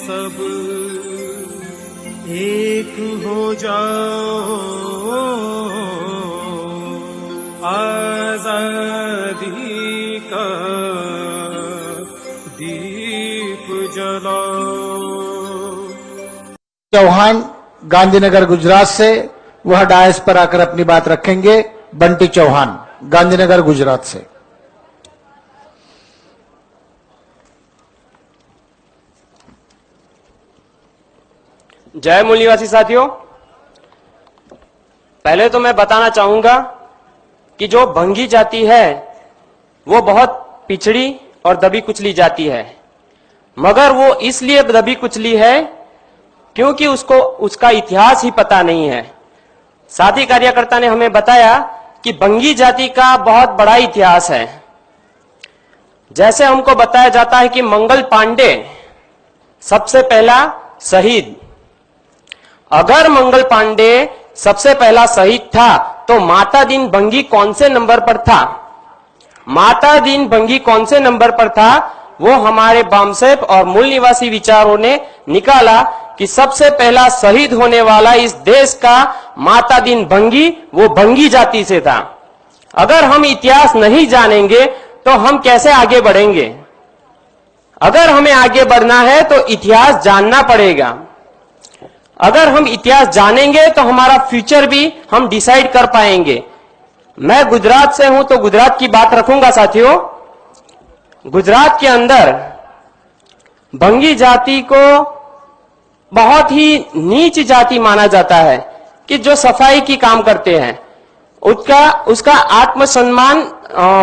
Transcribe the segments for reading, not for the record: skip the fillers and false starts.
सब एक हो जाओ, आजादी का दीप जलाओ। चौहान गांधीनगर गुजरात से वह डायस पर आकर अपनी बात रखेंगे। बंटी चौहान गांधीनगर गुजरात से। जय मूल निवासी साथियों, पहले तो मैं बताना चाहूंगा कि जो भंगी जाति है वो बहुत पिछड़ी और दबी कुचली जाति है, मगर वो इसलिए दबी कुचली है क्योंकि उसको उसका इतिहास ही पता नहीं है। साथी कार्यकर्ता ने हमें बताया कि भंगी जाति का बहुत बड़ा इतिहास है। जैसे हमको बताया जाता है कि मंगल पांडे सबसे पहला शहीद। अगर मंगल पांडे सबसे पहला शहीद था तो माता दीन भंगी कौन से नंबर पर था? माता दीन भंगी कौन से नंबर पर था? वो हमारे बामसेफ और मूल निवासी विचारों ने निकाला कि सबसे पहला शहीद होने वाला इस देश का माता दीन भंगी वो भंगी जाति से था। अगर हम इतिहास नहीं जानेंगे तो हम कैसे आगे बढ़ेंगे? अगर हमें आगे बढ़ना है तो इतिहास जानना पड़ेगा। अगर हम इतिहास जानेंगे तो हमारा फ्यूचर भी हम डिसाइड कर पाएंगे। मैं गुजरात से हूं तो गुजरात की बात रखूंगा साथियों। गुजरात के अंदर भंगी जाति को बहुत ही नीच जाति माना जाता है कि जो सफाई की काम करते हैं उसका आत्मसम्मान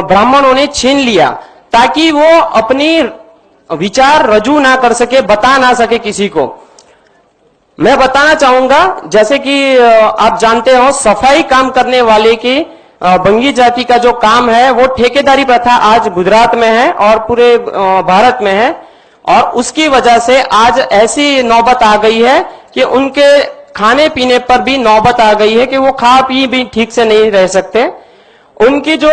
ब्राह्मणों ने छीन लिया ताकि वो अपनी विचार रजू ना कर सके, बता ना सके किसी को। मैं बताना चाहूंगा, जैसे कि आप जानते हो सफाई काम करने वाले की भंगी जाति का जो काम है वो ठेकेदारी प्रथा आज गुजरात में है और पूरे भारत में है, और उसकी वजह से आज ऐसी नौबत आ गई है कि उनके खाने पीने पर भी नौबत आ गई है कि वो खा पी भी ठीक से नहीं रह सकते। उनकी जो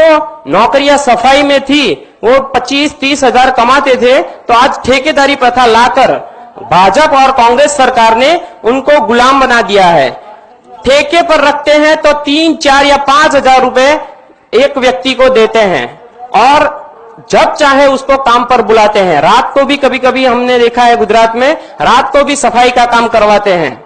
नौकरियां सफाई में थी वो 25-30 हजार कमाते थे, तो आज ठेकेदारी प्रथा लाकर भाजपा और कांग्रेस सरकार ने उनको गुलाम बना दिया है। ठेके पर रखते हैं तो 3, 4 या 5 हजार रुपए एक व्यक्ति को देते हैं और जब चाहे उसको काम पर बुलाते हैं। रात को भी कभी कभी हमने देखा है गुजरात में, रात को भी सफाई का काम करवाते हैं।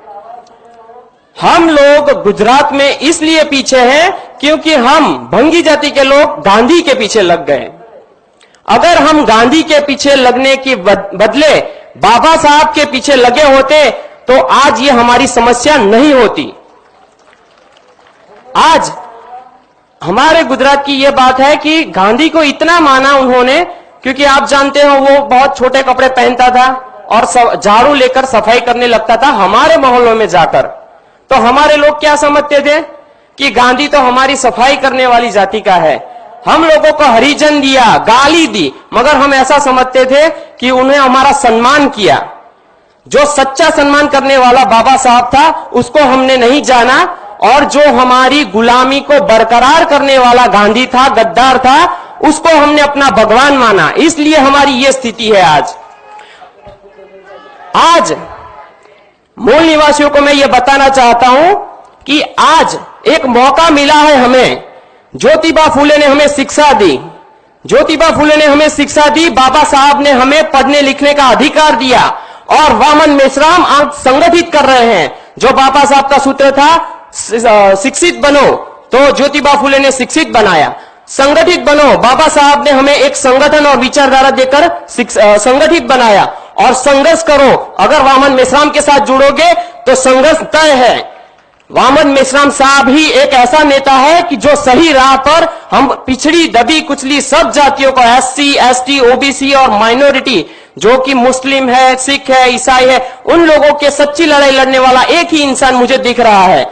हम लोग गुजरात में इसलिए पीछे हैं क्योंकि हम भंगी जाति के लोग गांधी के पीछे लग गए। अगर हम गांधी के पीछे लगने के बदले बाबा साहब के पीछे लगे होते तो आज ये हमारी समस्या नहीं होती। आज हमारे गुजरात की ये बात है कि गांधी को इतना माना उन्होंने, क्योंकि आप जानते हो वो बहुत छोटे कपड़े पहनता था और झाड़ू लेकर सफाई करने लगता था हमारे मोहल्लों में जाकर। तो हमारे लोग क्या समझते थे कि गांधी तो हमारी सफाई करने वाली जाति का है। हम लोगों को हरिजन दिया, गाली दी, मगर हम ऐसा समझते थे कि उन्हें हमारा सम्मान किया। जो सच्चा सम्मान करने वाला बाबा साहब था उसको हमने नहीं जाना, और जो हमारी गुलामी को बरकरार करने वाला गांधी था, गद्दार था, उसको हमने अपना भगवान माना। इसलिए हमारी ये स्थिति है आज मूल निवासियों को मैं ये बताना चाहता हूं कि आज एक मौका मिला है हमें। ज्योतिबा फुले ने हमें शिक्षा दी, ज्योतिबा फुले ने हमें शिक्षा दी, बाबा साहब ने हमें पढ़ने लिखने का अधिकार दिया, और वामन मेश्राम आज संगठित कर रहे हैं। जो बाबा साहब का सूत्र था शिक्षित बनो, तो ज्योतिबा फुले ने शिक्षित बनाया। संगठित बनो, बाबा साहब ने हमें एक संगठन और विचारधारा देकर संगठित बनाया। और संघर्ष करो, अगर वामन मेश्राम के साथ जुड़ोगे तो संघर्ष तय है। वामन मेश्राम साहब ही एक ऐसा नेता है कि जो सही राह पर हम पिछड़ी दबी कुचली सब जातियों को, SC, ST, OBC और माइनॉरिटी, जो कि मुस्लिम है, सिख है, ईसाई है, उन लोगों के सच्ची लड़ाई लड़ने वाला एक ही इंसान मुझे दिख रहा है।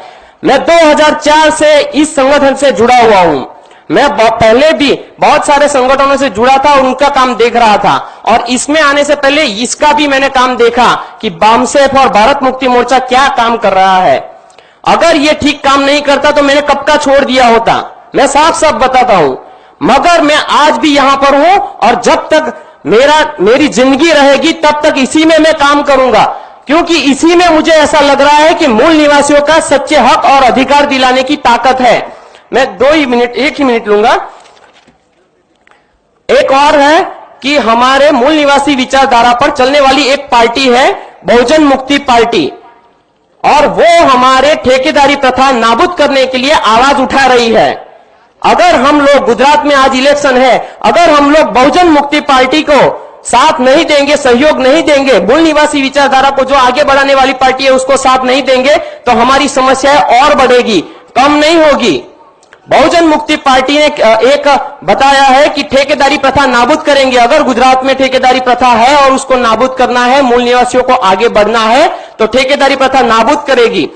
मैं 2004 से इस संगठन से जुड़ा हुआ हूं। मैं पहले भी बहुत सारे संगठनों से जुड़ा था और उनका काम देख रहा था, और इसमें आने से पहले इसका भी मैंने काम देखा कि बामसेफ और भारत मुक्ति मोर्चा क्या काम कर रहा है। अगर ये ठीक काम नहीं करता तो मैंने कब का छोड़ दिया होता, मैं साफ साफ बताता हूं। मगर मैं आज भी यहां पर हूं, और जब तक मेरी जिंदगी रहेगी तब तक इसी में मैं काम करूंगा, क्योंकि इसी में मुझे ऐसा लग रहा है कि मूल निवासियों का सच्चे हक और अधिकार दिलाने की ताकत है। मैं एक ही मिनट लूंगा। एक और है कि हमारे मूल निवासी विचारधारा पर चलने वाली एक पार्टी है बहुजन मुक्ति पार्टी, और वो हमारे ठेकेदारी प्रथा नाबूद करने के लिए आवाज उठा रही है। अगर हम लोग, गुजरात में आज इलेक्शन है, अगर हम लोग बहुजन मुक्ति पार्टी को साथ नहीं देंगे, सहयोग नहीं देंगे, मूल निवासी विचारधारा को जो आगे बढ़ाने वाली पार्टी है उसको साथ नहीं देंगे, तो हमारी समस्या और बढ़ेगी, कम नहीं होगी। बहुजन मुक्ति पार्टी ने एक बताया है कि ठेकेदारी प्रथा नाबूद करेंगे। अगर गुजरात में ठेकेदारी प्रथा है और उसको नाबूद करना है, मूल निवासियों को आगे बढ़ना है, तो ठेकेदारी प्रथा नाबूद करेगी।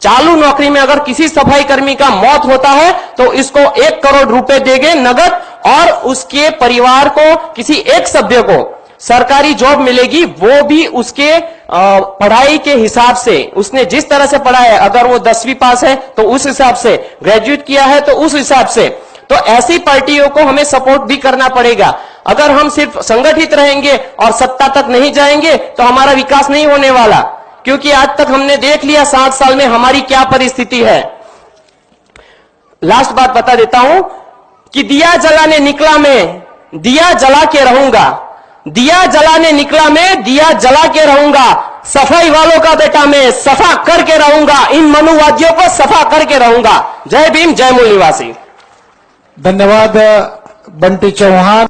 चालू नौकरी में अगर किसी सफाई कर्मी का मौत होता है तो इसको 1 करोड़ रुपए देंगे नगद, और उसके परिवार को, किसी एक सभ्य को सरकारी जॉब मिलेगी, वो भी उसके पढ़ाई के हिसाब से, उसने जिस तरह से पढ़ा है, अगर वो 10वीं पास है तो उस हिसाब से, ग्रेजुएट किया है तो उस हिसाब से। तो ऐसी पार्टियों को हमें सपोर्ट भी करना पड़ेगा। अगर हम सिर्फ संगठित रहेंगे और सत्ता तक नहीं जाएंगे तो हमारा विकास नहीं होने वाला, क्योंकि आज तक हमने देख लिया 60 साल में हमारी क्या परिस्थिति है। लास्ट बात बता देता हूं कि दिया जलाने निकला मैं, दिया जला के रहूंगा, दिया जलाने निकला मैं, दिया जला के रहूंगा, सफाई वालों का बेटा मैं सफा करके रहूंगा, इन मनुवादियों को सफा करके रहूंगा। जय भीम, जय मूल निवासी। धन्यवाद बंटी चौहान।